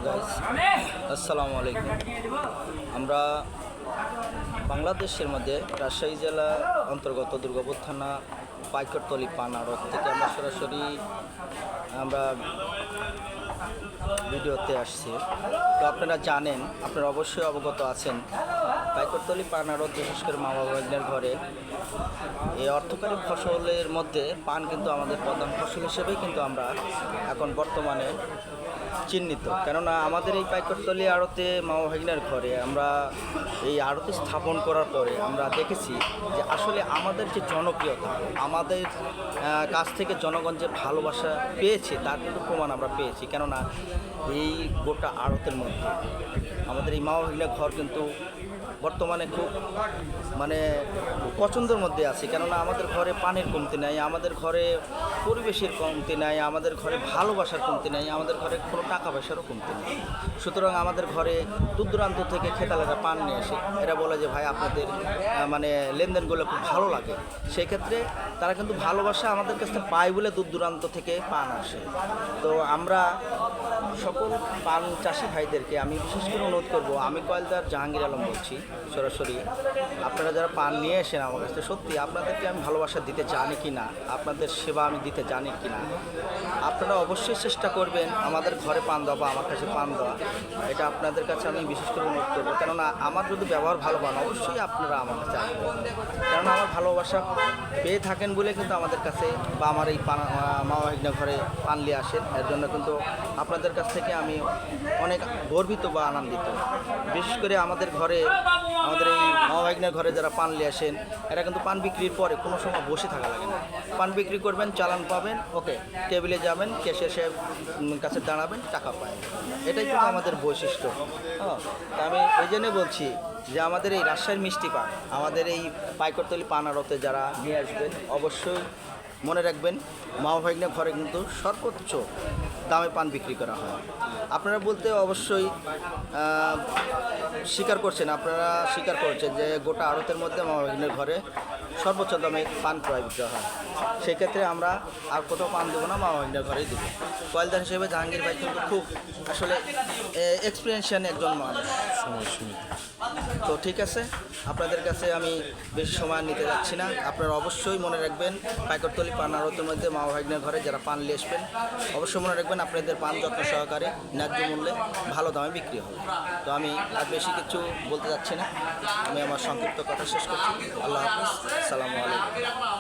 Guys, আসসালামু আলাইকুম। আমরা বাংলাদেশের মধ্যে রাজশাহী জেলা অন্তর্গত দুর্গাপুর থানা পাইকরতলি পান আড়ত থেকে আমরা সরাসরি ভিডিওতে আসছি। তো আপনারা জানেন, আপনারা অবশ্যই অবগত আছেন, পাইকরতলি পান আড়ত বিশেষ করে মা বাবার ঘরে এই অর্থকারী ফসলের মধ্যে পান কিন্তু আমাদের প্রধান ফসল হিসেবেই কিন্তু আমরা এখন বর্তমানে চিহ্নিত। কেননা আমাদের এই পাইকরতলি আড়তে মামা ভাগিনার ঘরে আমরা এই আড়তে স্থাপন করার পরে আমরা দেখেছি যে আসলে আমাদের যে জনপ্রিয়তা, আমাদের কাছ থেকে জনগণ যে ভালোবাসা পেয়েছে তার কিন্তু প্রমাণ আমরা পেয়েছি। কেননা এই গোটা আড়তের মধ্যে আমাদের এই মামা ভাগিনার ঘর কিন্তু বর্তমানে খুব পছন্দের মধ্যে আছে। কেননা আমাদের ঘরে পানির কমতি নাই, আমাদের ঘরে পরিবেশের কমতি নাই, আমাদের ঘরে ভালোবাসার কমতি নাই, আমাদের ঘরে কোনো টাকা পয়সারও কমতি নেই। সুতরাং আমাদের ঘরে দূর দূরান্ত থেকে খেতালেরা পান নিয়ে আসে। এরা বলে যে ভাই আপনাদের লেনদেনগুলো খুব ভালো লাগে। সেই ক্ষেত্রে তারা কিন্তু ভালোবাসা আমাদের কাছ থেকে পায় বলে দূর দূরান্ত থেকে পান আসে। তো আমরা সকল পান চাষি ভাইদেরকে আমি বিশেষ করে অনুরোধ করবো, আমি কয়েলদার জাহাঙ্গীর আলম বলছি সরাসরি, আপনারা যারা পান নিয়ে আসেন আমার কাছে, সত্যি আপনাদেরকে আমি ভালোবাসা দিতে জানি কি না, আপনাদের সেবা আমি দিতে জানি কি না, আপনারা অবশ্যই চেষ্টা করবেন আমাদের ঘরে পান দেওয়া বা আমার কাছে পান দেওয়া। এটা আপনাদের কাছে আমি বিশেষ করে অনুরোধ করবো। কেননা আমার যদি ব্যবহার ভালো পান অবশ্যই আপনারা আমার কাছে আসবেন। কেননা আমার ভালোবাসা পেয়ে থাকেন বলে কিন্তু আমাদের কাছে বা আমার এই মামা ভাগিনা ঘরে পান নিয়ে আসেন। এর জন্য কিন্তু আপনাদের কাছ থেকে আমি অনেক গর্বিত বা আনন্দিত। বিশেষ করে আমাদের ঘরে, আমাদের এই মামা ভাগিনার ঘরে যারা পান নিয়ে আসেন, এরা কিন্তু পান বিক্রির পরে কোনো সময় বসে থাকা লাগে না। পান বিক্রি করবেন, চালান পাবেন, ওকে, টেবিলে যাবেন, ক্যাশে এসে কাছে দাঁড়াবেন, টাকা পাবেন। এটাই কিন্তু আমাদের বৈশিষ্ট্য। হ্যাঁ, তা আমি এই জন্যে বলছি যে আমাদের এই রাজশাহীর মিষ্টি পান, আমাদের এই পাইকরতলি পান আড়তে যারা নিয়ে আসবেন অবশ্যই মনে রাখবেন, মামা ভাগিনা ঘরে কিন্তু সর্বোচ্চ দামে পান বিক্রি করা হয়। আপনারা বলতে অবশ্যই স্বীকার করছেন, আপনারা স্বীকার করছেন যে গোটা আড়তের মধ্যে মামা ভাগিনার ঘরে সর্বোচ্চ দামে পান ক্রয় বিক্রয় হয়। সেক্ষেত্রে আমরা আর কোথাও পান দেবো না, মামা ভাগিনার ঘরেই দেবো। কয়েলদার হিসেবে জাহাঙ্গীর ভাই কিন্তু খুব আসলে এক্সপিরিয়েন্সিয়ান একজন মানুষ। তো ঠিক আছে, আপনাদের কাছে আমি বেশি সময় নিতে যাচ্ছি না। আপনারা অবশ্যই মনে রাখবেন, পাইকরতলি পান আড়তের মধ্যে মামা ভাগিনার ঘরে যারা পান নিয়ে আসবেন অবশ্যই মনে রাখবেন আপনাদের পান যত্ন সহকারে ন্যায্য মূল্যে ভালো দামে বিক্রি হবে। তো আমি আর বেশি কিছু বলতে যাচ্ছি না, আমি আমার সংক্ষিপ্ত কথা শেষ করছি। আল্লাহ হাফিজ, আসসালামু আলাইকুম।